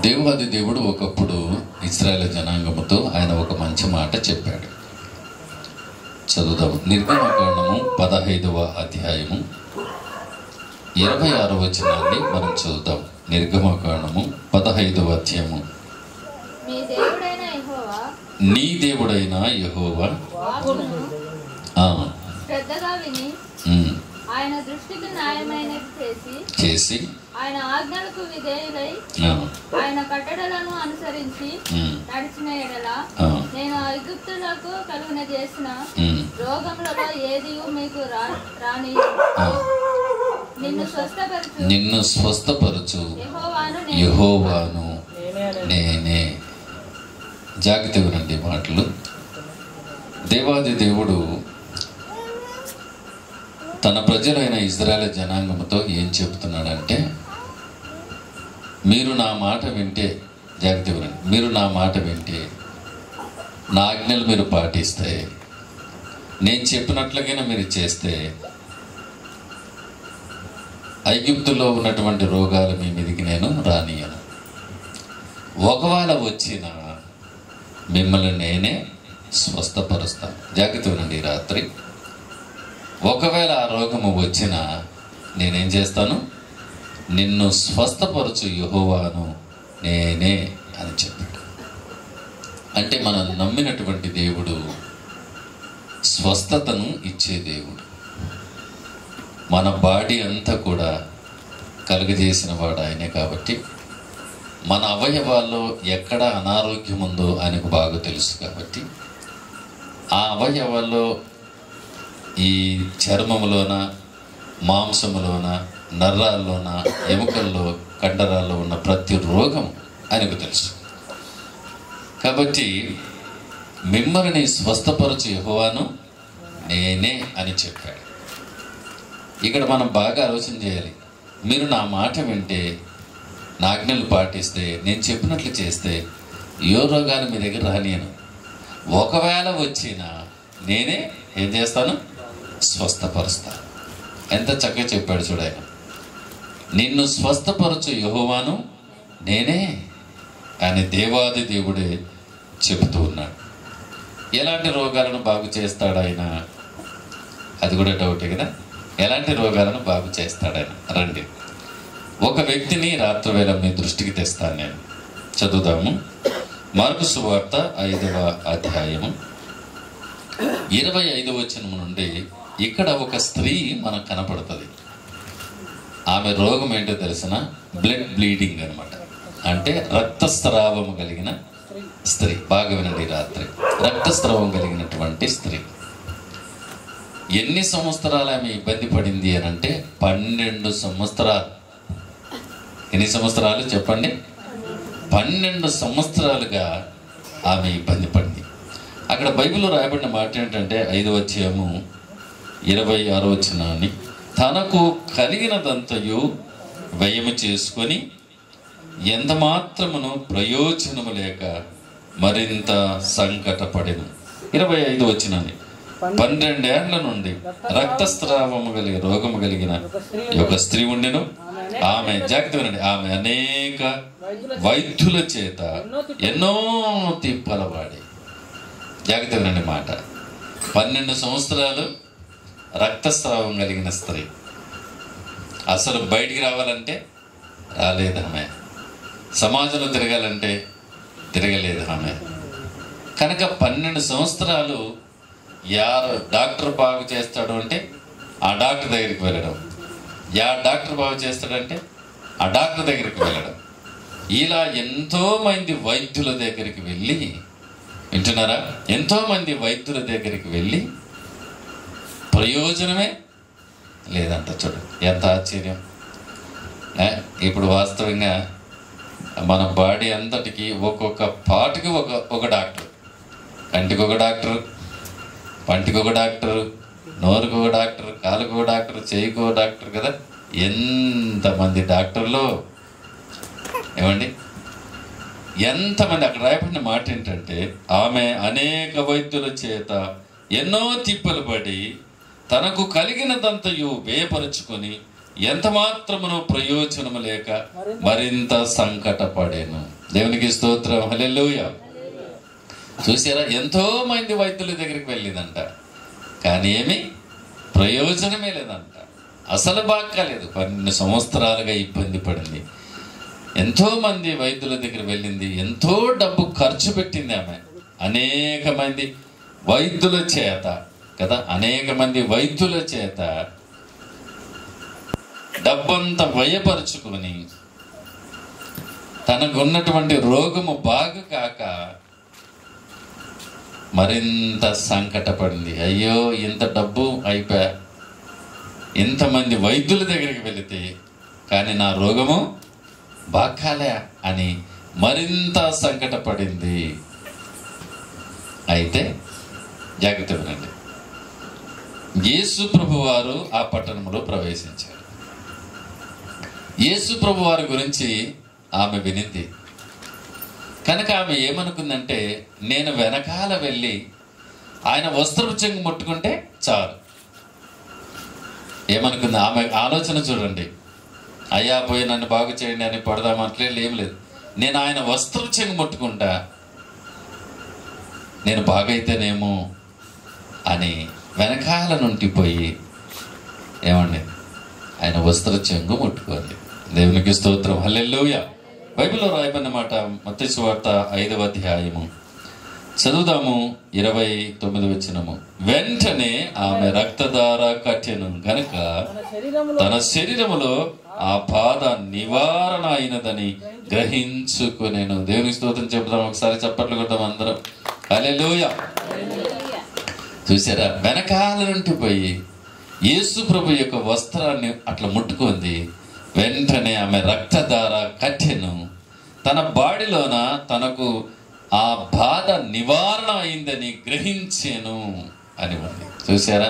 దేవాది దేవుడు ఒకప్పుడు ఇశ్రాయేలు జనాంగముతో ఆయన ఒక మంచి మాట చెప్పాడు. చదువుదాం. నిర్గమకాండము 15వ అధ్యాయము 26వ వచనాన్ని మనం చదువుదాం. నిర్గమకాండము 15వ అధ్యాయము. నీ దేవుడైన యెహోవా శ్రద్ధగా విని ఆయన దృష్టికి న్యాయమైనది చేసి ఆయన ఆజ్ఞలకు విధేయులై ఆయన కట్టడలను అనుసరించి నడిచిన ఎడల నేను ఐగుప్తులకు కలుగున చేసిన రోగములలో ఏది మీకు రాని నిన్ను స్వస్థపరచు యెహోవాను నేనే. జాగ్రత్త వినండి మాటలు. దేవాది దేవుడు తన ప్రజలైన ఇశ్రాయేలు జనాంగముతో ఏం చెబుతున్నాడంటే, మీరు నా మాట వింటే, జాగ్రత్త వినండి, మీరు నా మాట వింటే, నా ఆజ్ఞలు మీరు పాటిస్తే, నేను చెప్పినట్లుగానే మీరు చేస్తే, ఐగుప్తులో ఉన్నటువంటి రోగాలు మీ మీదికి నేను రానియను. ఒకవేళ వచ్చిన మిమ్మల్ని నేనే స్వస్థపరుస్తాను. జాగ్రత్త వినండి. రాత్రి ఒకవేళ ఆ రోగము వచ్చినా నేనేం చేస్తాను? నిన్ను స్వస్థపరచు యెహోవాను నేనే అని చెప్పాడు. అంటే మనం నమ్మినటువంటి దేవుడు స్వస్థతను ఇచ్చే దేవుడు. మన బాడీ అంతా కూడా కలుగజేసిన వాడు ఆయనే. కాబట్టి మన అవయవాల్లో ఎక్కడ అనారోగ్యం ఉందో ఆయనకు బాగా తెలుసు. కాబట్టి ఆ అవయవాల్లో ఈ చర్మములోన, మాంసములోన, నర్రాల్లోన, ఎముకల్లో, కండరాల్లో ఉన్న ప్రతి రోగం ఆయనకు తెలుసు. కాబట్టి మిమ్మల్ని స్వస్థపరచు యెహోవాను నేనే అని చెప్పాడు. ఇక్కడ మనం బాగా ఆలోచన చేయాలి. మీరు నా మాట వింటే, నా ఆజ్ఞలు పాటిస్తే, నేను చెప్పినట్లు చేస్తే ఏ రోగాలు మీ దగ్గర రానియను. ఒకవేళ వచ్చినా నేనే ఏం చేస్తాను? స్వస్థపరుస్తాను. ఎంత చక్కగా చెప్పాడు చూడ ఆయన. నిన్ను స్వస్థపరచు యెహోవాను నేనే అని దేవాది దేవుడే చెబుతూ ఉన్నాడు. ఎలాంటి రోగాలను బాగు చేస్తాడు ఆయన? అది కూడా డౌటే కదా. ఎలాంటి రోగాలను బాగు చేస్తాడు ఆయన? రండి, ఒక వ్యక్తిని రాత్రివేళ మీ దృష్టికి తెస్తాను నేను. చదువుదాము. మార్కు సువార్త 5వ అధ్యాయము 25వ వచనం నుండి. ఇక్కడ ఒక స్త్రీ మనకు కనపడుతుంది. ఆమె రోగం ఏంటో తెలిసిన బ్లడ్ బ్లీడింగ్ అనమాట. అంటే రక్తస్రావము కలిగిన స్త్రీ. బాగా వినండి. రాత్రి రక్తస్రావం కలిగినటువంటి స్త్రీ. ఎన్ని సంవత్సరాలు ఆమె ఇబ్బంది పడింది అని అంటే 12 సంవత్సరాలు. ఎన్ని సంవత్సరాలు చెప్పండి? 12 సంవత్సరాలుగా ఆమె ఇబ్బంది పడింది. అక్కడ బైబిల్లో రాయబడిన మాట ఏంటంటే 5వ అధ్యాయము 26వ వచనాన్ని, తనకు కలిగినదంతయు వ్యయము చేసుకొని ఎంత మాత్రమును ప్రయోజనము లేక మరింత సంకటపడెను. 25వ వచనాన్ని, 12 ఏళ్ల నుండి రక్తస్రావము కలిగి రోగము కలిగిన ఒక స్త్రీ ఉండెను. ఆమె, జాగ్రత్త వినండి, ఆమె అనేక వైద్యుల చేత ఎన్నో తిప్పలవాడి. జాగ్రత్త వినండి మాట. 12 సంవత్సరాలు రక్తస్రావం కలిగిన స్త్రీ. అసలు బయటికి రావాలంటే రాలేదు ఆమె. సమాజంలో తిరగాలంటే తిరగలేదు ఆమె. కనుక 12 సంవత్సరాలు డాక్టర్ బాగు చేస్తాడు అంటే ఆ డాక్టర్ దగ్గరికి వెళ్ళడం, డాక్టర్ బాగు చేస్తాడంటే ఆ డాక్టర్ దగ్గరికి వెళ్ళడం. ఇలా ఎంతోమంది వైద్యుల దగ్గరికి వెళ్ళి, వింటున్నారా? ఎంతోమంది వైద్యుల దగ్గరికి వెళ్ళి ప్రయోజనమే లేదంట. చూడు ఎంత ఆశ్చర్యం. ఇప్పుడు వాస్తవంగా మన బాడీ అంతటికి ఒక్కొక్క పార్ట్కి ఒక డాక్టర్. కంటికి ఒక డాక్టర్, పంటికి ఒక డాక్టర్, నోరుకు ఒక డాక్టర్, కాలుకు ఒక డాక్టర్, చేయికి ఒక డాక్టర్ కదా. ఎంతమంది డాక్టర్లు ఏమండి, ఎంతమంది. అక్కడ రాయబడిన మాట ఏంటంటే, ఆమె అనేక వైద్యుల చేత ఎన్నో తిప్పలు పడి తనకు కలిగినదంతయు వ్యయపరుచుకొని ఎంత మాత్రమును ప్రయోజనము లేక మరింత సంకటపడేను. దేవునికి స్తోత్రం. హల్లెలూయా. చూసారా, ఎంతో మంది వైద్యుల దగ్గరికి వెళ్ళిందంట, కానీ ఏమి ప్రయోజనమే లేదంట. అసలు బాగాలేదు. 12 సంవత్సరాలుగా ఇబ్బంది పడింది. ఎంతో మంది వైద్యుల దగ్గర వెళ్ళింది, ఎంతో డబ్బు ఖర్చు పెట్టింది ఆమె. అనేక మంది వైద్యుల చేత కదా, అనేక మంది వైద్యుల చేత డబ్బంతా వ్యయపరుచుకొని తనకున్నటువంటి రోగము బాగు కాక మరింత సంకటపడింది. అయ్యో, ఇంత డబ్బు అయిపోయా, ఇంతమంది వైద్యుల దగ్గరికి వెళితే కానీ నా రోగము బాగాలే అని మరింత సంకటపడింది. అయితే జాగ్రత్త వినండి. యేసు ప్రభు వారు ఆ పట్టణంలో ప్రవేశించారు. యేసు ప్రభు వారి గురించి ఆమె వినింది కనుక ఆమె ఏమనుకుందంటే, నేను వెనకాల వెళ్ళి ఆయన వస్త్రపు చెంగు ముట్టుకుంటే చాలు. ఏమనుకుంది ఆమె ఆలోచన చూడండి. అయ్యా పోయి నన్ను బాగు చేయండి అని పడదామంటే ఏం లేదు, నేను ఆయన వస్త్రపు చెంగు ముట్టుకుంటా, నేను బాగైతేనేమో అని వెనకాల నుండి పోయి ఏమండి ఆయన వస్త్ర చెంగు ముట్టుకోండి. దేవునికి స్తోత్రం. హల్లెలూయా. బైబిల్లో రాయబడిన మాట మత్తయి సువార్త 5వ అధ్యాయము చదువుదాము. 29వ వచనము. వెంటనే ఆమె రక్తధార కట్టెను గనుక తన శరీరములో ఆ బాధ నివారణ అయినదని గ్రహించుకునేను. దేవునికి స్తోత్రం చెప్తాం. ఒకసారి చప్పట్లు కొడతాం అందరం. హల్లెలూయా. చూసారా, వెనకాల నుండి పోయి యేసు ప్రభు యొక్క వస్త్రాన్ని అట్లా ముట్టుకుంది. వెంటనే ఆమె రక్తధార కట్టెను, తన బాడీలోన తనకు ఆ బాధ నివారణ అయిందని గ్రహించాను అని ఉంది. చూసారా,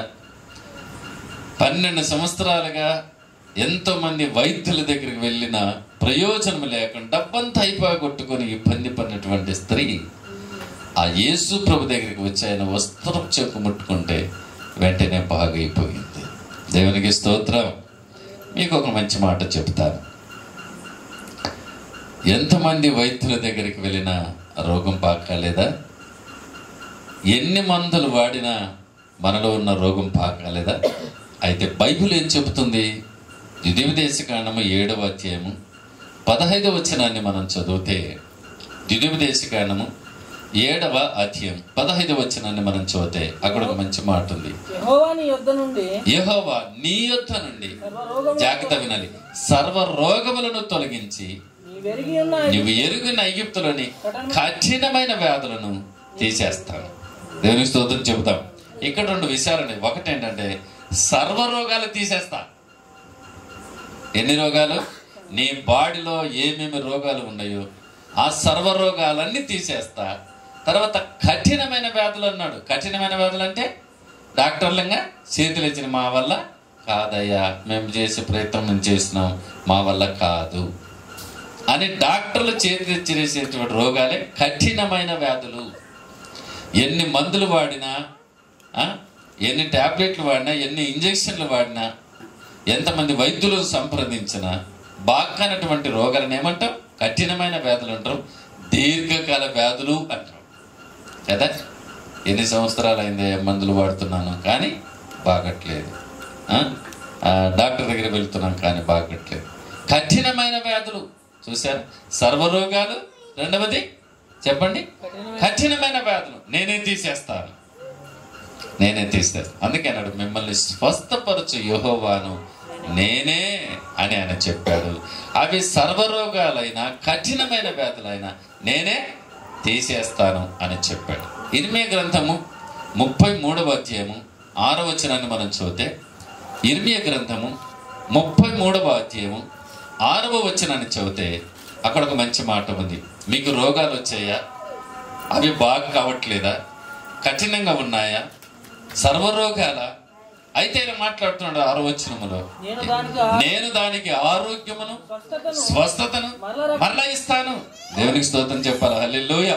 12 సంవత్సరాలుగా ఎంతో మంది వైద్యుల దగ్గరికి వెళ్ళిన ప్రయోజనం లేకుండా డబ్బంతా అయిపోగొట్టుకొని ఇబ్బంది పడినటువంటి స్త్రీ ఆ యేసు ప్రభు దగ్గరికి వచ్చి ఆయన వస్త్రం చెక్కు ముట్టుకుంటే వెంటనే బాగైపోయింది. దేవునికి స్తోత్రం. మీకు ఒక మంచి మాట చెప్తాను. ఎంతమంది వైద్యుల దగ్గరికి వెళ్ళినా రోగం పాకాలేదా? ఎన్ని మందులు వాడినా మనలో ఉన్న రోగం పాకాలేదా? అయితే బైబిల్ ఏం చెబుతుంది? ద్వితీయోపదేశకాండము 7వ అధ్యాయము 15వ వచనాన్ని మనం చదివితే, ద్వితీయోపదేశకాండము 7వ అధ్యాయం 15వ వచనాన్ని మనం చదివితే అక్కడ ఒక మంచి మాట ఉంది. యెహోవా నీ యొద్ద నుండి జాగ్రత్త వినాలి, సర్వ రోగములను తొలగించి నువ్వు ఎరుగిన ఐగుప్తులోని కఠినమైన వ్యాధులను తీసేస్తాను. దేవునికి స్తోత్రం చెబుతాం. ఇక్కడ 2 విషయాలండి. ఒకటి ఏంటంటే సర్వ రోగాలు తీసేస్తా. ఎన్ని రోగాలు? నీ బాడీలో ఏమేమి రోగాలు ఉన్నాయో ఆ సర్వ రోగాలన్నీ తీసేస్తా. తర్వాత కఠినమైన వ్యాధులు అన్నాడు. కఠినమైన వ్యాధులు అంటే డాక్టర్లంగా చేతులు ఇచ్చిన మా వల్ల కాదయ్యా, మేము చేసే ప్రయత్నం మేము చేసినాం, మా వల్ల కాదు అని డాక్టర్లు చేతులు ఇచ్చేసేటువంటి రోగాలే కఠినమైన వ్యాధులు. ఎన్ని మందులు వాడినా, ఎన్ని టాబ్లెట్లు వాడినా, ఎన్ని ఇంజక్షన్లు వాడినా, ఎంతమంది వైద్యులను సంప్రదించినా బాగానటువంటి రోగాలను ఏమంటాం? కఠినమైన వ్యాధులు అంటారు, దీర్ఘకాల వ్యాధులు అంటారు కదా. ఎన్ని సంవత్సరాలు అయింది మందులు వాడుతున్నాను కానీ బాగట్లేదు, డాక్టర్ దగ్గర వెళ్తున్నాం కానీ బాగట్లేదు. కఠినమైన వ్యాధులు. చూశారు, సర్వరోగాలు. రెండవది చెప్పండి, కఠినమైన వ్యాధులు నేనే తీసేస్తాను, నేనే తీస్తాను. అందుకే అన్నాడు, మిమ్మల్ని స్వస్థపరచు యెహోవాను నేనే అని ఆయన చెప్పాడు. అవి సర్వరోగాలైనా కఠినమైన వ్యాధులైనా నేనే తీసేస్తాను అని చెప్పాడు. ఇర్మియా గ్రంథము 33వ అధ్యాయము 6వ వచనాన్ని మనం చూస్తే, ఇర్మియా గ్రంథము 33వ అధ్యాయము 6వ వచనాన్ని చదివితే అక్కడ ఒక మంచి మాట ఉంది. మీకు రోగాలు వచ్చాయా? అవి బాగా కావట్లేదా? కఠినంగా ఉన్నాయా? సర్వరోగాల? అయితే ఆయన మాట్లాడుతున్నాడు 6వ వచనములో, నేను దానికి ఆరోగ్యమును స్వస్థతను మరలా ఇస్తాను. దేవునికి స్తోత్రం చెప్పాలి. హల్లెలూయా.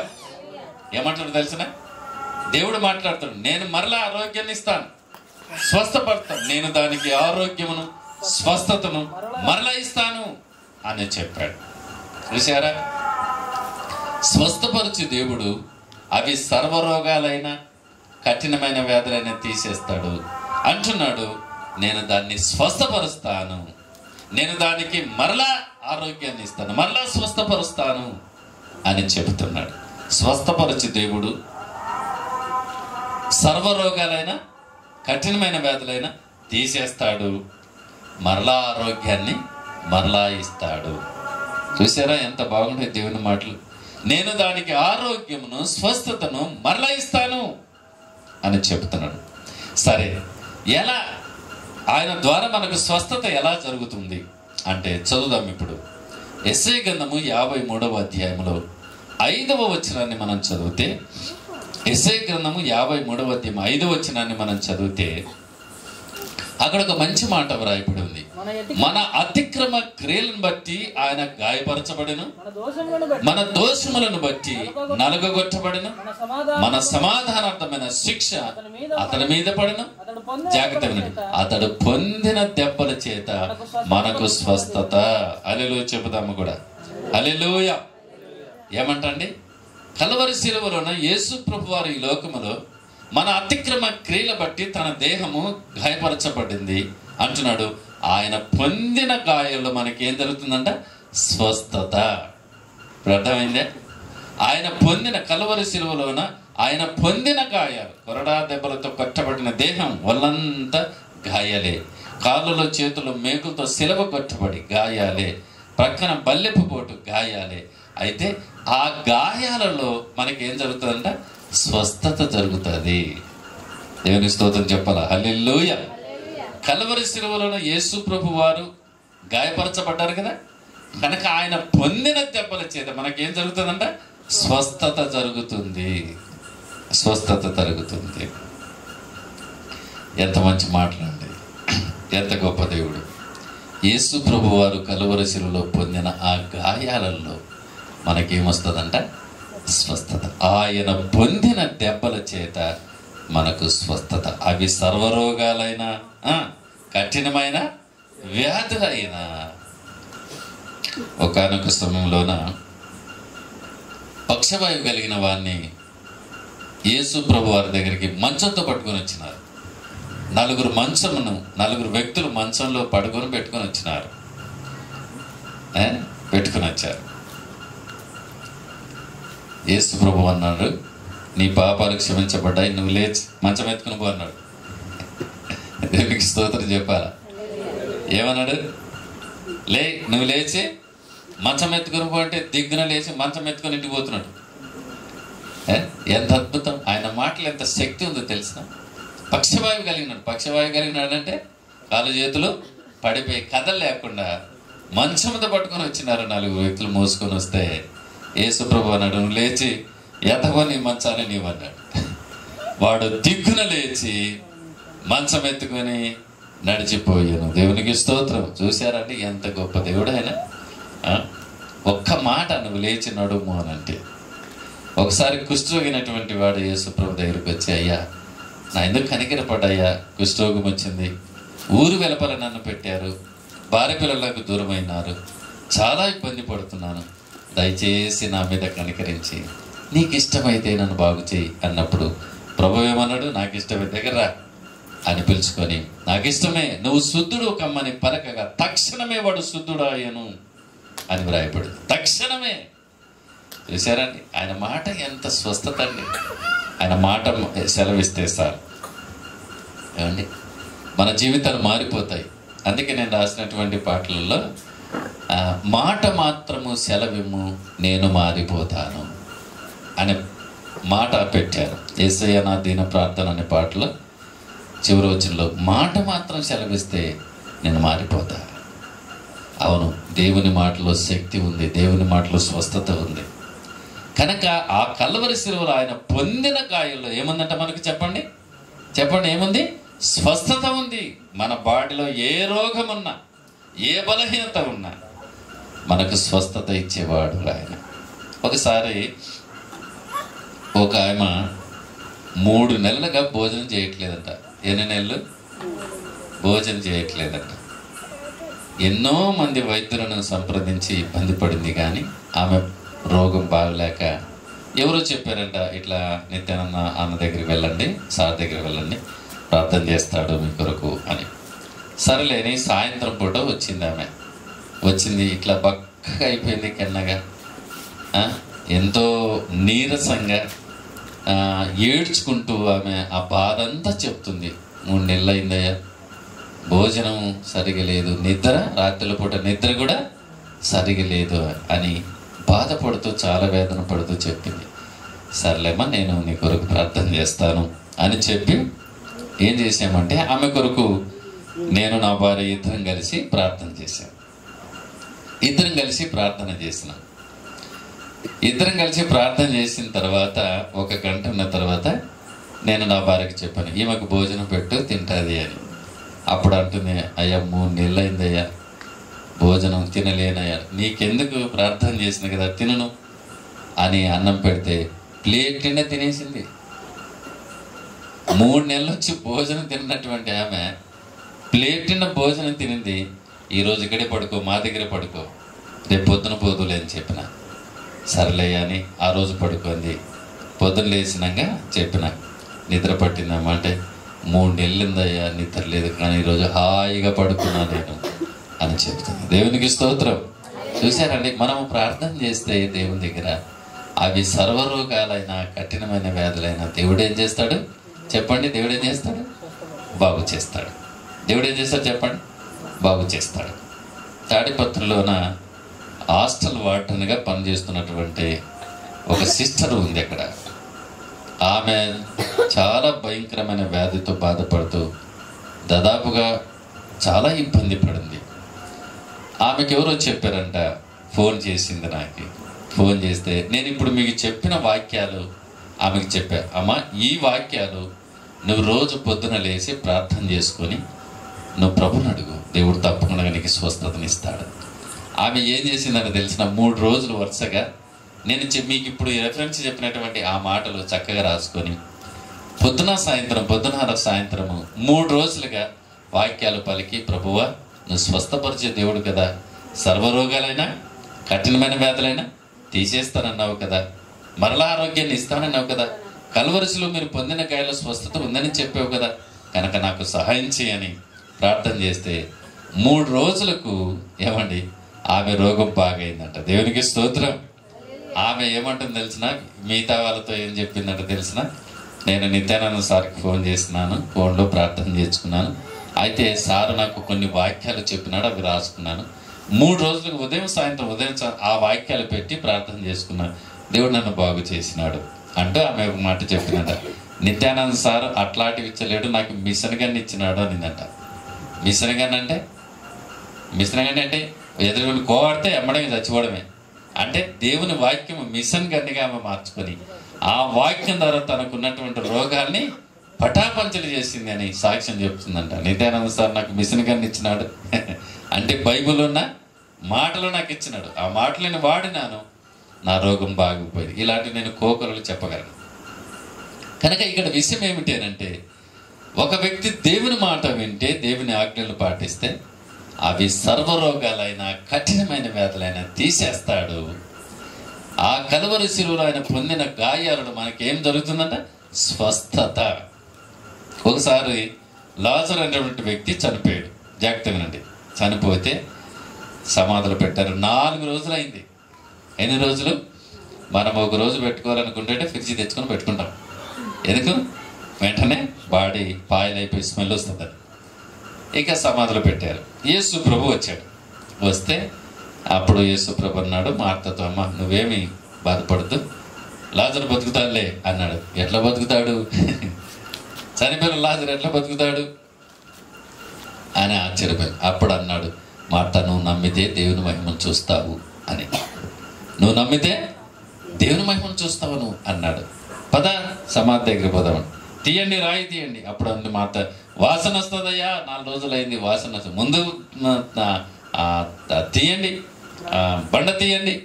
ఏమంటాడు తెలిసిన? దేవుడు మాట్లాడుతాడు, నేను మరలా ఆరోగ్యాన్ని ఇస్తాను, స్వస్థపడతాను, నేను దానికి ఆరోగ్యమును స్వస్థతను మరలా ఇస్తాను అని చెప్పాడు. చూసారా, స్వస్థపరిచి దేవుడు అవి సర్వరోగాలైన కఠినమైన వ్యాధులైనా తీసేస్తాడు అంటున్నాడు. నేను దాన్ని స్వస్థపరుస్తాను, నేను దానికి మరలా ఆరోగ్యాన్ని ఇస్తాను, మరలా స్వస్థపరుస్తాను అని చెబుతున్నాడు. స్వస్థపరిచి దేవుడు సర్వరోగాలైన కఠినమైన వ్యాధులైన తీసేస్తాడు, మరలా ఆరోగ్యాన్ని మరలా ఇస్తాడు. చూసారా ఎంత బాగుంటాయి దేవుని మాటలు. నేను దానికి ఆరోగ్యమును స్వస్థతను మరలా ఇస్తాను అని చెప్తున్నాడు. సరే, ఎలా ఆయన ద్వారా మనకు స్వస్థత ఎలా జరుగుతుంది అంటే చదువుదాం. ఇప్పుడు యెషయా గ్రంథము 53వ అధ్యాయంలో 5వ వచనాన్ని మనం చదివితే, యెషయా గ్రంథము 53వ అధ్యాయం 5వ వచనాన్ని మనం చదివితే అక్కడ ఒక మంచి మాట వ్రాయబడి ఉంది. మన అతిక్రమ క్రియలను బట్టి ఆయన గాయపరచబడెను, మన దోషములను బట్టి నలుగగొట్టబడెను, మన సమాధానార్థమైన శిక్ష అతని మీద పడెను. జాగ్రత్త, అతడు పొందిన దెబ్బల చేత మనకు స్వస్థత. హల్లెలూయా చెబుదాము కూడా. హల్లెలూయా. ఏమంటండి? కల్వరి శిలువలోన యేసు ప్రభు వారు ఈ లోకములో మన అతిక్రమ క్రియల బట్టి తన దేహము గాయపరచబడింది అంటున్నాడు. ఆయన పొందిన గాయాల్లో మనకి ఏం జరుగుతుందంట? స్వస్థత. అర్థమైందే? ఆయన పొందిన కల్వరి శిలువలోన ఆయన పొందిన గాయాలు, కొరడా దెబ్బలతో కొట్టబడిన దేహం వల్లంతా గాయాలే, కాళ్ళలో చేతులు మేకులతో సిలవ కొట్టబడి గాయాలే, ప్రక్కన బల్లెపు పోటు గాయాలే. అయితే ఆ గాయాలలో మనకి ఏం జరుగుతుందంట? స్వస్థత జరుగుతుంది. దేవుని స్తోత్రం చెప్పాలా? హల్లెలూయా. కల్వరి శిలువలో యేసు ప్రభు వారు గాయపరచబడ్డారు కదా, కనుక ఆయన పొందిన దెబ్బల చేత మనకేం జరుగుతుందంట? స్వస్థత జరుగుతుంది. స్వస్థత జరుగుతుంది. ఎంత మంచి మాటలండి, ఎంత గొప్ప దేవుడు. యేసు ప్రభు వారు కల్వరి శిలువలో పొందిన ఆ గాయాలలో మనకేమొస్తుందంట? స్వస్థత. ఆయన పొందిన దెబ్బల చేత మనకు స్వస్థత. అవి సర్వరోగాలైన కఠినమైన వ్యాధులైన. ఒకానొక సమయంలోన పక్షవాయువు కలిగిన వారిని యేసు ప్రభు వారి దగ్గరికి మంచంతో పట్టుకొని వచ్చినారు. నలుగురు వ్యక్తులు మంచంలో పడుకొని పెట్టుకొని వచ్చినారు. పెట్టుకుని వచ్చారు. యేసు ప్రభు అన్నాడు, నీ పాపాలు క్షమించబడ్డాయి, నువ్వు లేచి మంచం ఎత్తుకుని పో అన్నాడు. దేవునికి స్తోత్రం చెప్పాలా? ఏమన్నాడు? నువ్వు లేచి మంచం ఎత్తుకుని పో అంటే దిగ్గున లేచి మంచం ఎత్తుకొని ఇంటికి పోతున్నాడు. ఎంత అద్భుతం! ఆయన మాటలు ఎంత శక్తి ఉందో తెలిసిన. పక్షవాయువు కలిగినాడు అంటే కాళ్ళు చేతులు పడిపోయి కథలు లేకుండా మంచం మీద పట్టుకొని వచ్చినారు. 4 వ్యక్తులు మోసుకొని వస్తే యేసు ప్రభు అన్నాడు, నువ్వు లేచి ఎతకొని మంచాన్ని నీవన్నాడు. వాడు దిగ్గున లేచి మంచం ఎత్తుకొని నడిచిపోయాను. దేవునికి స్తోత్రం. చూశారండి ఎంత గొప్ప దేవుడు ఆయన. ఒక్క మాట నువ్వు లేచి నడుము అని అంటే. ఒకసారి కుష్ఠరోగినటువంటి వాడు యేసు ప్రభు దగ్గరికి వచ్చి, అయ్యా నా ఎందుకు కనికరపడ్డాయ్యా, కుష్ఠరోగం వచ్చింది, ఊరు వెలుపల నన్ను పెట్టారు, భార్య పిల్లలకు దూరమైనారు, చాలా ఇబ్బంది పడుతున్నాను, దయచేసి నా మీద కనికరించి నీకు ఇష్టమైతే నన్ను బాగు చేయి అన్నప్పుడు ప్రభు ఏమన్నాడు? నాకు ఇష్టమే, దగ్గర అని పిలుచుకొని, నాకు ఇష్టమే, నువ్వు శుద్ధుడు కమ్మని పలకగా తక్షణమే వాడు శుద్ధుడాయను అని వ్రాయబడింది. తక్షణమే. చూసారండి ఆయన మాట ఎంత స్వస్థత అండి. ఆయన మాట సెలవిస్తే సార్ ఏమండి మన జీవితాలు మారిపోతాయి. అందుకే నేను రాసినటువంటి పాటలలో మాట మాత్రము సెలవిమ్ము నేను మారిపోతాను అనే మాట పెట్టారు. యేసయ్య నా దీన ప్రార్థన అనే పాటలో చివరి వచనంలో మాట మాత్రం సెలవిస్తే నేను మారిపోతా. అవును, దేవుని మాటలో శక్తి ఉంది, దేవుని మాటలో స్వస్థత ఉంది. కనుక ఆ కల్వరి శిలువలో ఆయన పొందిన గాయాల్లో ఏముందంట మనకు? చెప్పండి ఏముంది? స్వస్థత ఉంది. మన బాడీలో ఏ రోగం ఉన్నా, ఏ బలహీనత ఉన్నా మనకు స్వస్థత ఇచ్చేవాడు ఆయన. ఒకసారి ఒక ఆమె 3 నెలలుగా భోజనం చేయట్లేదంట. ఎన్ని నెలలు భోజనం చేయట్లేదంట. ఎన్నో మంది వైద్యులను సంప్రదించి ఇబ్బంది పడింది, కానీ ఆమె రోగం బాగలేక ఎవరో చెప్పారంట, ఇట్లా నిత్యానంద అన్న దగ్గరికి వెళ్ళండి, సార్ దగ్గరికి వెళ్ళండి, ప్రార్థన చేస్తాడు మీ కొరకు అని. సరేలేని సాయంత్రం పూట వచ్చింది. ఆమె వచ్చింది, ఇట్లా బక్కగా అయిపోయింది, కెన్నగా, ఎంతో నీరసంగా ఏడ్చుకుంటూ ఆమె ఆ బాధ అంతా చెప్తుంది. 3 నెలలు అయిందయ్యా, భోజనం సరిగా లేదు, నిద్ర రాత్రుల పూట నిద్ర కూడా సరిగా లేదు అని బాధపడుతూ చాలా వేదన పడుతూ చెప్పింది. సర్లేమ్మా, నేను నీ కొరకు ప్రార్థన చేస్తాను అని చెప్పి ఏం చేసామంటే ఆమె కొరకు నేను నా భార్య ఇద్దరం కలిసి ప్రార్థన చేశాం. ఇద్దరం కలిసి ప్రార్థన చేసినాం. ఇద్దరం కలిసి ప్రార్థన చేసిన తర్వాత 1 గంట ఉన్న తర్వాత నేను నా భార్యకి చెప్పాను, ఈమెకు భోజనం పెట్టు తింటుంది అని. అప్పుడు అంటుంది, అయ్యా 3 నెలలు అయిందయ్యా, భోజనం తినలేనయ్యా, నీకెందుకు, ప్రార్థన చేసిన కదా తినను అని అన్నం పెడితే ప్లేట్ నిండా తినేసింది. 3 నెలలు వచ్చి భోజనం తిన్నటువంటి ఆమె ప్లేట్ నిండా భోజనం తినింది. ఈరోజు ఇక్కడే పడుకో, మా దగ్గరే పడుకో, రేపు పొద్దున పోదులే అని చెప్పిన. సర్లే అని ఆ రోజు పడుకుంది. పొద్దున లేచినాక చెప్పిన, నిద్ర పట్టిందమ్మా అంటే 3 నెలలుందయ్యా నిద్ర లేదు, కానీ ఈరోజు హాయిగా పడుకున్నా నేను అని చెప్తుంది. దేవునికి స్తోత్రం. చూసారండి, మనము ప్రార్థన చేస్తే దేవుని దగ్గర అవి సర్వరోగాలైనా కఠినమైన వ్యాధులైనా దేవుడు ఏం చేస్తాడు చెప్పండి? దేవుడు ఏం చేస్తాడు? బాగు చేస్తాడు. దేవుడు ఏం చేస్తాడు చెప్పండి? బాగు చేస్తాడు. తాడిపత్రిలోన హాస్టల్ వార్డెన్గా పనిచేస్తున్నటువంటి ఒక సిస్టర్ ఉంది అక్కడ. ఆమె చాలా భయంకరమైన వ్యాధితో బాధపడుతూ దాదాపుగా చాలా ఇబ్బంది పడింది. ఆమెకి ఎవరో చెప్పారంట, ఫోన్ చేసింది నాకు. ఫోన్ చేస్తే నేను ఇప్పుడు మీకు చెప్పిన వాక్యాలు ఆమెకి చెప్పా, అమ్మా ఈ వాక్యాలు నువ్వు రోజు పొద్దున లేచి ప్రార్థన చేసుకొని నువ్వు ప్రభుని అడుగు, దేవుడు తప్పకుండా నీకు స్వస్థతనిస్తాడు. ఆమె ఏం చేసిందని తెలిసిన 3 రోజులు వరుసగా నేను మీకు ఇప్పుడు రెఫరెన్స్ చెప్పినటువంటి ఆ మాటలు చక్కగా రాసుకొని పొద్దున సాయంత్రం 3 రోజులుగా వాక్యాలు పలికి, ప్రభువా నువ్వు స్వస్థపరిచే దేవుడు కదా, సర్వరోగాలైనా కఠినమైన వ్యాధులైనా తీసేస్తానన్నావు కదా, మరలా ఆరోగ్యాన్ని ఇస్తానన్నావు కదా, కల్వరిశిలో మీరు పొందిన గాయాల స్వస్థత ఉందని చెప్పావు కదా, కనుక నాకు సహాయం చేయని ప్రార్థన చేస్తే 3 రోజులకు ఏమండి ఆమె రోగం బాగైందంట. దేవునికి స్తోత్రం. ఆమె ఏమంటుంది తెలిసిన, మిగతా వాళ్ళతో ఏం చెప్పిందంటే తెలిసిన, నేను నిత్యానంద సార్కి ఫోన్ చేస్తున్నాను, ఫోన్లో ప్రార్థన చేసుకున్నాను, అయితే సారు నాకు కొన్ని వాక్యాలు చెప్పినాడు, అవి రాసుకున్నాను. 3 రోజులకు ఉదయం సాయంత్రం ఆ వాక్యాలు పెట్టి ప్రార్థన చేసుకున్నాను, దేవుడు నన్ను బాగు చేసినాడు అంటూ ఆమె ఒక మాట చెప్పినట. నిత్యానంద సార్ అట్లాంటివి ఇచ్చలేడు, నాకు మిషన్ గన్ ఇచ్చినాడు అనిందంట. మిషన్ గన్ అంటే ఎదురు కోవాడితే ఎమ్మడమే చచ్చిపోవడమే. అంటే దేవుని వాక్యం మిషన్ గన్నిగా ఆమె మార్చుకొని ఆ వాక్యం ద్వారా తనకున్నటువంటి రోగాల్ని పటాపంచలు చేసింది అని సాక్ష్యం చెప్తుందంట. నిత్యానంద సార్ నాకు మిషన్ గన్ ఇచ్చినాడు అంటే బైబిల్ ఉన్న మాటలు నాకు ఇచ్చినాడు, ఆ మాటలను వాడినాను, నా రోగం బాగిపోయింది. ఇలాంటివి నేను కోకలు చెప్పగలను. కనుక ఇక్కడ విషయం ఏమిటి అంటే, ఒక వ్యక్తి దేవుని మాట వింటే, దేవుని ఆజ్ఞలు పాటిస్తే అవి సర్వరోగాలైనా కఠినమైన వ్యాధులైనా తీసేస్తాడు. ఆ కలువరి శిలువలో ఆయన పొందిన గాయాలను మనకేం జరుగుతుందంట? స్వస్థత. ఒకసారి లాజరు అనేటువంటి వ్యక్తి చనిపోయాడు. జాగ్రత్తగా వినండి. చనిపోతే సమాధులు పెట్టారు. 4 రోజులు అయింది. ఎన్ని రోజులు? మనం 1 రోజు పెట్టుకోవాలనుకుంటే ఫ్రిడ్జ్ తెచ్చుకొని పెట్టుకుంటాం. ఎందుకు? వెంటనే బాడీ పాయలైపోయి స్మెల్ వస్తుంది. ఇక సమాధులు పెట్టారు. యేసు ప్రభు వచ్చాడు. వస్తే అప్పుడు యేసు ప్రభు అన్నాడు మార్తతో, అమ్మ నువ్వేమి బాధపడద్దు, లాజరు బతుకుతాడులే అన్నాడు. ఎట్లా బతుకుతాడు? చనిపోయిన లాజరు ఎట్లా బతుకుతాడు అని ఆశ్చర్యపోయాడు. అప్పుడు అన్నాడు, మార్త నువ్వు నమ్మితే దేవుని మహిమను చూస్తావు అని. నువ్వు నమ్మితే దేవుని మహిమను చూస్తావు నువ్వు అన్నాడు. పద సమాధి దగ్గర పోదామని. తీయండి, రాయి తీయండి. అప్పుడు అంది మార్త, వాసన వస్తుందయ్యా, 4 రోజులు అయింది, వాసన వస్తుంది, ముందు తీయండి, బండ తీయండి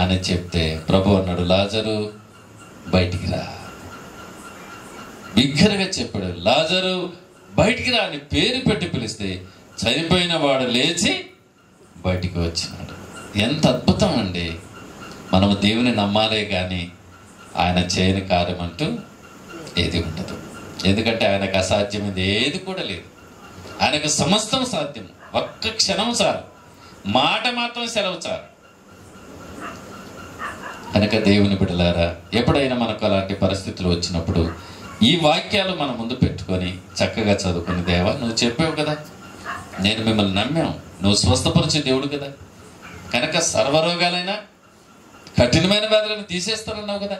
అని చెప్తే ప్రభు అన్నాడు, లాజరు బయటికి రా. బిగ్గరగా చెప్పాడు, లాజరు బయటికి రా అని పేరు పెట్టి పిలిస్తే చనిపోయిన వాడు లేచి బయటికి వచ్చినాడు. ఎంత అద్భుతం అండి! మనము దేవుని నమ్మాలే కానీ ఆయన చేయని కార్యం అంటూ ఏది ఉండదు. ఎందుకంటే ఆయనకు అసాధ్యమైనది ఏది కూడా లేదు. ఆయనకు సమస్తం సాధ్యం. ఒక్క క్షణం చాలు, మాట మాత్రం సెలవు చాలు. కనుక దేవుని బిడ్డలారా, ఎప్పుడైనా మనకు అలాంటి పరిస్థితులు వచ్చినప్పుడు ఈ వాక్యాలు మన ముందు పెట్టుకొని చక్కగా చదువుకుని, దేవా నువ్వు చెప్పావు కదా, నేను మిమ్మల్ని నమ్మాం, నువ్వు స్వస్థపరిచే దేవుడు కదా, కనుక సర్వరోగాలైనా కఠినమైన వ్యాధులను తీసేస్తానన్నావు కదా,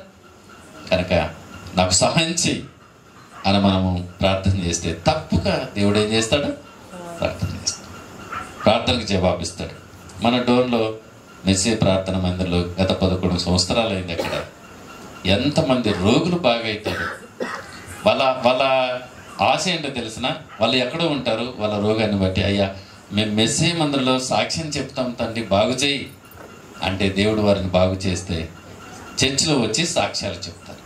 కనుక నాకు సహాయం చెయ్యి అని మనము ప్రార్థన చేస్తే తప్పుగా దేవుడు ఏం చేస్తాడు? ప్రార్థన చేస్తాడు, ప్రార్థనకు జవాబిస్తాడు. మన డోన్లో మెస్సీ ప్రార్థన మందిరంలో గత 11 సంవత్సరాలు అయింది. అక్కడ ఎంతమంది రోగులు బాగా అవుతారు. వాళ్ళ ఆశ ఏంటో తెలిసిన, వాళ్ళు ఎక్కడో ఉంటారు, వాళ్ళ రోగాన్ని బట్టి, అయ్యా మేము మెస్సీ మందిరంలో సాక్ష్యం చెప్తాం తండ్రి, బాగు చేయి అంటే దేవుడు వారిని బాగు చేస్తే చర్చిలో వచ్చి సాక్ష్యాలు చెప్తారు.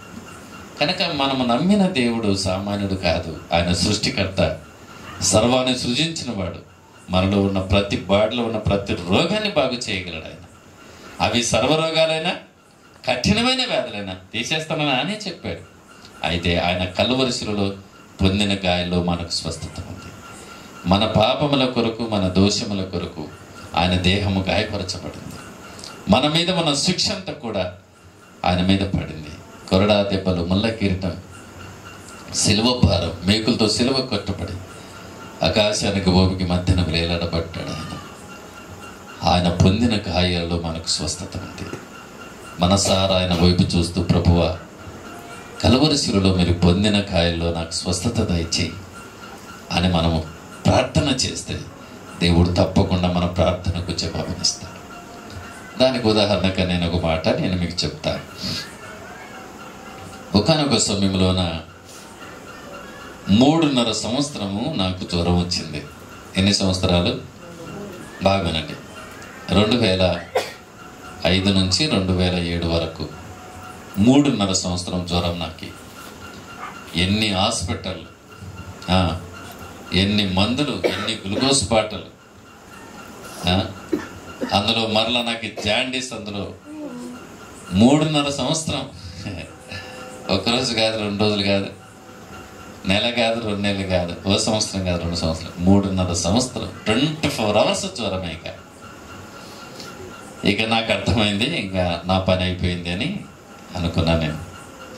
కనుక మనము నమ్మిన దేవుడు సామాన్యుడు కాదు. ఆయన సృష్టికర్త, సర్వాన్ని సృజించిన వాడు. మనలో ఉన్న ప్రతి బాడీలో ఉన్న ప్రతి రోగాన్ని బాగు చేయగలడు ఆయన. అవి సర్వరోగాలైనా కఠినమైన వ్యాధులైనా తీసేస్తానని ఆయనే చెప్పాడు. అయితే ఆయన కల్వరి శిలువలో పొందిన గాయాల్లో మనకు స్వస్థత ఉంది. మన పాపముల కొరకు, మన దోషముల కొరకు ఆయన దేహము గాయపరచబడింది. మన మీద మన శిక్ష అంతా కూడా ఆయన మీద పడింది. కొరడా దెబ్బలు, ముళ్ళ కిరీటం, సిలువ భారం, మేకులతో సిలువ కొట్టబడి ఆకాశానికి భూమికి మధ్యన వేలాడబడ్డాడు ఆయన. ఆయన పొందిన గాయాల్లో మనకు స్వస్థత ఉంది. మనసారా ఆయన వైపు చూస్తూ, ప్రభువా కల్వరి శిలువలో మీరు పొందిన గాయాల్లో నాకు స్వస్థత దయచేయి అని మనము ప్రార్థన చేస్తే దేవుడు తప్పకుండా మన ప్రార్థనకు జవాబునిస్తాడు. దానికి ఉదాహరణగా నేను ఒక మాట నేను మీకు చెప్తాను. ఒకానొక సమయంలోన 3.5 సంవత్సరము నాకు జ్వరం వచ్చింది. ఎన్ని సంవత్సరాలు? బాగానండి. 2005 నుంచి 2007 వరకు 3.5 సంవత్సరం జ్వరం నాకు. ఎన్ని హాస్పిటల్, ఎన్ని మందులు, ఎన్ని గ్లూకోజ్ బాటలు, అందులో మరలా నాకు జాండీస్, అందులో 3.5 సంవత్సరం. ఒకరోజు కాదు, 2 రోజులు కాదు, నెల కాదు, 2 నెలలు కాదు, ఓ సంవత్సరం కాదు, 2 సంవత్సరాలు, 3.5 సంవత్సరం 24 hours జ్వరమే. ఇక నాకు అర్థమైంది, ఇంకా నా పని అయిపోయింది అని అనుకున్నాను నేను.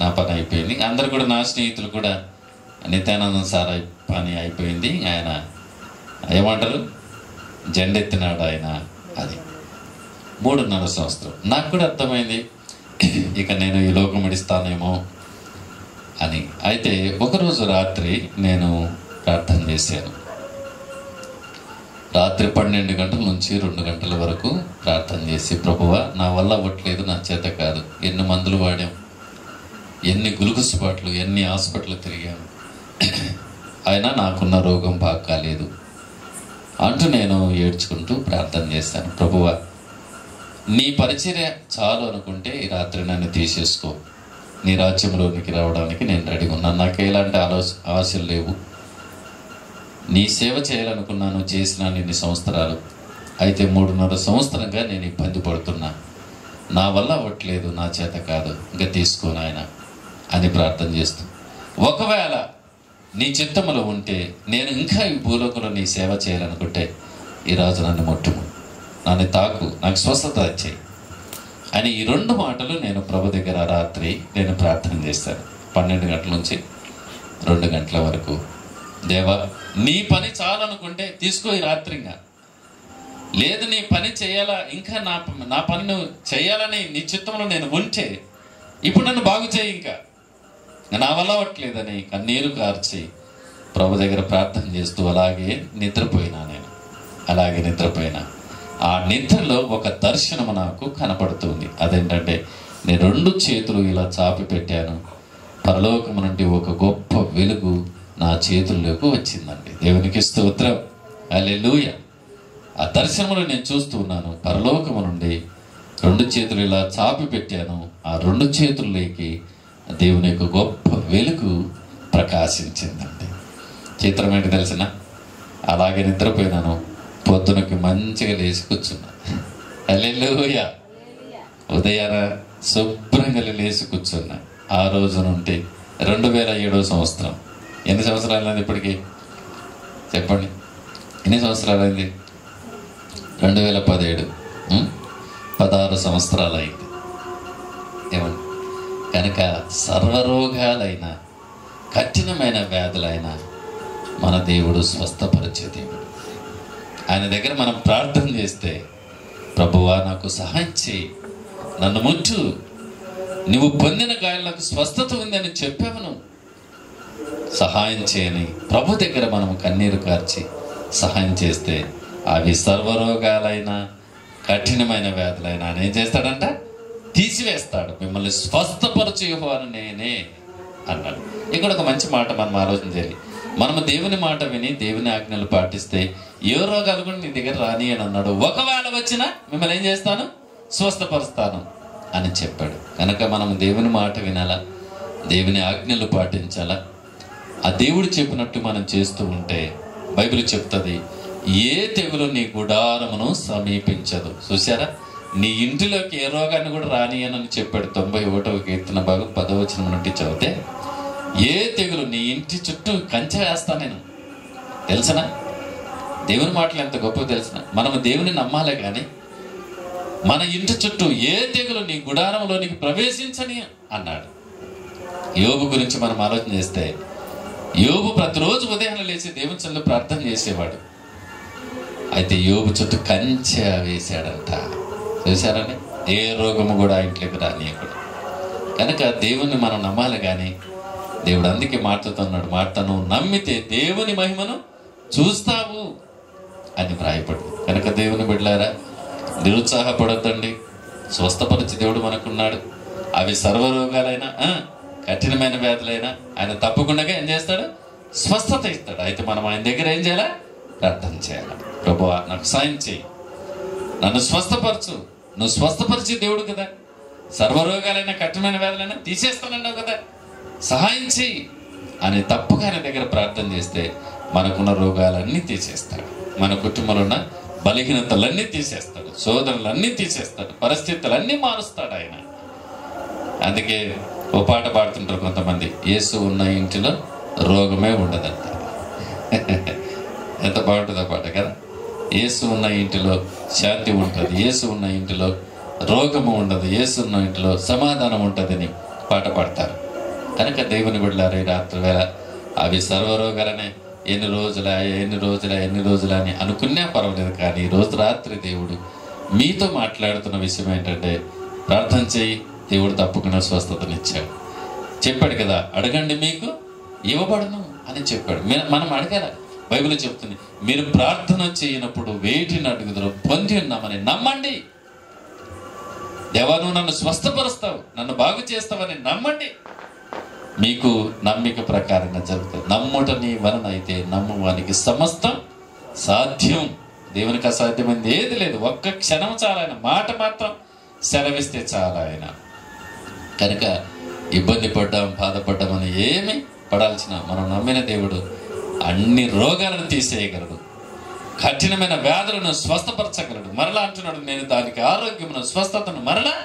నా పని అయిపోయింది. అందరు కూడా, నా స్నేహితులు కూడా, నిత్యానందం సార్ పని అయిపోయింది, ఆయన ఏమంటారు జెండెత్తినాడు ఆయన. అది 3.5 సంవత్సరం. నాకు కూడా అర్థమైంది, ఇక నేను ఈ లోకం విడిస్తానేమో అని. అయితే ఒకరోజు రాత్రి నేను ప్రార్థన చేశాను. రాత్రి 12 గంటల నుంచి 2 గంటల వరకు ప్రార్థన చేసి, ప్రభువా నా వల్ల అవ్వట్లేదు, నా చేత కాదు, ఎన్ని మందులు వాడాం, ఎన్ని గ్లూకోజ్ బాటలు, ఎన్ని హాస్పిటల్ తిరిగాము, అయినా నాకున్న రోగం బాగా కాలేదు అంటూ నేను ఏడ్చుకుంటూ ప్రార్థన చేశాను. ప్రభువా నీ పరిచర్య చాలు అనుకుంటే ఈ రాత్రి నన్ను తీసేసుకో, నీ రాజ్యంలోనికి రావడానికి నేను రెడీగా ఉన్నాను. నాకు ఎలాంటి ఆశలు లేవు. నీ సేవ చేయాలనుకున్నాను, చేసినాను ఇన్ని సంవత్సరాలు. అయితే 3.5 సంవత్సరంగా నేను ఇబ్బంది పడుతున్నా, నా వల్ల అవ్వట్లేదు, నా చేత కాదు, ఇంకా తీసుకోను ఆయన అని ప్రార్థన చేస్తూ, ఒకవేళ నీ చిత్తములో ఉంటే నేను ఇంకా ఈ భూలోకంలో నీ సేవ చేయాలనుకుంటే ఈరోజు నన్ను ముట్టుము, నన్ను తాకు, నాకు స్వస్థత వచ్చాయి అని ఈ 2 మాటలు నేను ప్రభు దగ్గర రాత్రి నేను ప్రార్థన చేశాను. 12 గంటల నుంచి 2 గంటల వరకు. దేవా నీ పని చాలనుకుంటే తీసుకో ఈ రాత్రిగా, లేదు నీ పని చేయాలా, ఇంకా నా పని నువ్వు చేయాలని నీ చిత్తంలో నేను ఉంటే ఇప్పుడు నన్ను బాగు చేయి, ఇంకా నా వల్ల అవ్వట్లేదని కన్నీరు కార్చి ప్రభు దగ్గర ప్రార్థన చేస్తూ అలాగే నిద్రపోయినా. నేను అలాగే నిద్రపోయినా. ఆ నిద్రలో ఒక దర్శనము నాకు కనపడుతుంది. అదేంటంటే, నేను 2 చేతులు ఇలా చాపి పెట్టాను, పరలోకము నుండి ఒక గొప్ప వెలుగు నా చేతుల్లోకి వచ్చిందండి. దేవునికి స్తోత్రం, హల్లెలూయా. ఆ దర్శనములు నేను చూస్తూ ఉన్నాను. పరలోకము నుండి 2 చేతులు ఇలా చాపి పెట్టాను. ఆ 2 చేతుల్లోకి దేవుని యొక్క గొప్ప వెలుగు ప్రకాశించిందండి. చిత్రం ఏంటి తెలిసిన, అలాగే నిద్రపోయినాను. పొద్దునకి మంచిగా లేచి కూర్చున్నా. హల్లెలూయా. ఉదయాన శుభ్రంగా లేచి కూర్చున్నా. ఆ రోజు నుండి 2007 సంవత్సరం. ఎన్ని సంవత్సరాలైంది ఇప్పటికి చెప్పండి? ఎన్ని సంవత్సరాలైంది? 2017. 16 సంవత్సరాలు అయింది. ఏమండి? కనుక సర్వరోగాలైన కఠినమైన వ్యాధులైన మన దేవుడు స్వస్థపరిచే దేవుడు. ఆయన దగ్గర మనం ప్రార్థన చేస్తే, ప్రభువా నాకు సహాయం చేయి, నన్ను ముట్టు, నువ్వు పొందిన గాయాలకు స్వస్థత ఉందని చెప్పాను, సహాయం చేయని ప్రభు దగ్గర మనం కన్నీరు కార్చి సహాయం చేస్తే అవి సర్వరోగాలైన కఠినమైన వ్యాధులైన ఆయన ఏం చేస్తాడంట? తీసివేస్తాడు. మిమ్మల్ని స్వస్థపరచు యెహోవాను నేనే అన్నాడు. ఇక్కడ ఒక మంచి మాట మనం ఆలోచన చేయాలి. మనము దేవుని మాట విని దేవుని ఆజ్ఞలు పాటిస్తే ఏ రోగాలు కూడా నీ దగ్గర రాని అని అన్నాడు. ఒకవేళ వచ్చినా మిమ్మల్ని ఏం చేస్తాను? స్వస్థపరుస్తాను అని చెప్పాడు. కనుక మనం దేవుని మాట వినాలా, దేవుని ఆజ్ఞలు పాటించాలా. ఆ దేవుడు చెప్పినట్టు మనం చేస్తూ ఉంటే బైబిల్ చెప్తుంది, ఏ తెగులు నీ గుడారమును సమీపించదు. చూసారా? నీ ఇంటిలోకి ఏ రోగాన్ని కూడా రాని అని చెప్పాడు. 91వ కీర్తన భాగం 10వ వచనం నుండి చదివితే, ఏ తెగులు నీ ఇంటి చుట్టూ కంచె వేస్తా నేను. తెలుసనా? దేవుని మాటలు ఎంత గొప్ప తెలుసిన. మనము దేవుని నమ్మాలే కానీ మన ఇంటి చుట్టూ ఏ తెగులు నీ గుడారంలోనికి ప్రవేశించని అన్నాడు. యోబు గురించి మనం ఆలోచన చేస్తే, యోబు ప్రతిరోజు ఉదయాన్నే లేచి దేవుని సన్నిధిలో ప్రార్థన చేసేవాడు. అయితే యోబు చుట్టూ కంచె వేశాడంట. చూశారని? ఏ రోగము కూడా ఇంట్లోకి రానియకూడదు. కనుక దేవుణ్ణి మనం నమ్మాలి కానీ దేవుడు అందుకే మాట్లాడుతున్నాడు, మాటను నమ్మితే దేవుని మహిమను చూస్తావు అని వ్రాయపడు. కనుక దేవుని బిడ్డలారా, నిరుత్సాహపడొద్దండి. స్వస్థపరిచి దేవుడు మనకున్నాడు. అవి సర్వరోగాలైనా కఠినమైన వ్యాధులైనా ఆయన తప్పకుండా ఏం చేస్తాడు? స్వస్థత ఇస్తాడు. అయితే మనం ఆయన దగ్గర ఏం చేయాలా? ప్రార్థన చేయాలి. ప్రభువా నాకు సాయం చేయి, నన్ను స్వస్థపరచు. నువ్వు స్వస్థపరిచే దేవుడు కదా. సర్వరోగాలైనా కఠినమైన వ్యాధులైనా తీసేస్తానన్నావు కదా, సహాయం చేయి అని తప్పుగా ఆయన దగ్గర ప్రార్థన చేస్తే మనకున్న రోగాలన్నీ తీసేస్తాడు. మన కుటుంబంలో ఉన్న బలహీనతలన్నీ తీసేస్తాడు, శోధనలన్నీ తీసేస్తాడు, పరిస్థితులన్నీ మారుస్తాడు ఆయన. అందుకే ఓ పాట పాడుతుంటారు కొంతమంది, యేసు ఉన్న ఇంటిలో రోగమే ఉండదంట. ఎంత బాగుంటుందో పాట కదా. యేసు ఉన్న ఇంటిలో శాంతి ఉంటుంది, యేసు ఉన్న ఇంటిలో రోగము ఉండదు, యేసు ఉన్న ఇంటిలో సమాధానం ఉంటుందని పాట పాడతారు. కనుక దేవుని బిడ్డలారా, ఈ రాత్రి వేళ అవి సర్వరోగాలనే ఎన్ని రోజులా అని అనుకున్నా పర్వాలేదు, కానీ ఈరోజు రాత్రి దేవుడు మీతో మాట్లాడుతున్న విషయం ఏంటంటే, ప్రార్థన చేయి, దేవుడు తప్పకుండా స్వస్థతనిచ్చాడు. చెప్పాడు కదా, అడగండి మీకు ఇవ్వబడును అని చెప్పాడు. మనం అడగాల. బైబిల్ చెప్తుంది, మీరు ప్రార్థన చేయనప్పుడు వేటిని అడుగుదరో పొంది ఉన్నామని నమ్మండి. దేవా నువ్వు నన్ను స్వస్థపరుస్తావు, నన్ను బాగు చేస్తావని నమ్మండి, మీకు నమ్మిక ప్రకారంగా జరుగుతుంది. నమ్ముట నీ వలన అయితే నమ్మువానికి సమస్తం సాధ్యం. దేవునికి అసాధ్యమైంది ఏది లేదు. ఒక్క క్షణం చాలా, ఆయన మాట మాత్రం సెలవిస్తే చాలా ఆయన. కనుక ఇబ్బంది పడ్డాం, బాధపడ్డామని ఏమి పడాల్సిన, మనం నమ్మిన దేవుడు అన్ని రోగాలను తీసేయగలడు, కఠినమైన వ్యాధులను స్వస్థపరచగలడు. మరలా అంటున్నాడు, నేను దానికి ఆరోగ్యమును స్వస్థతను మరలా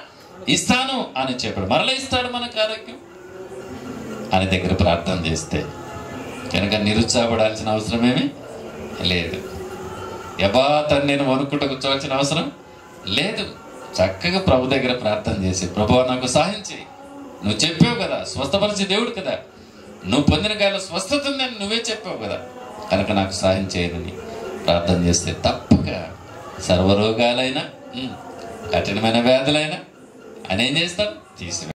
ఇస్తాను అని చెప్పాడు. మరలా ఇస్తాడు మనకు ఆరోగ్యం అని దగ్గర ప్రార్థన చేస్తే. కనుక నిరుత్సాహపడాల్సిన అవసరం ఏమీ లేదు. యబాతని నేను వణుకుంటూ కూర్చోవలసిన అవసరం లేదు. చక్కగా ప్రభు దగ్గర ప్రార్థన చేసి, ప్రభువా నాకు సహాయం చేయి, నువ్వు చెప్పావు కదా, స్వస్థపరిచే దేవుడు కదా, నువ్వు పొందిన గాయాల స్వస్థత ఉందని నువ్వే చెప్పావు కదా, కనుక నాకు సహాయం చేయనని ప్రార్థన చేస్తే తప్పగా సర్వరోగాలైనా కఠినమైన వ్యాధులైనా ఆయన ఏం చేస్తాడు? తీసివేస్తాడు.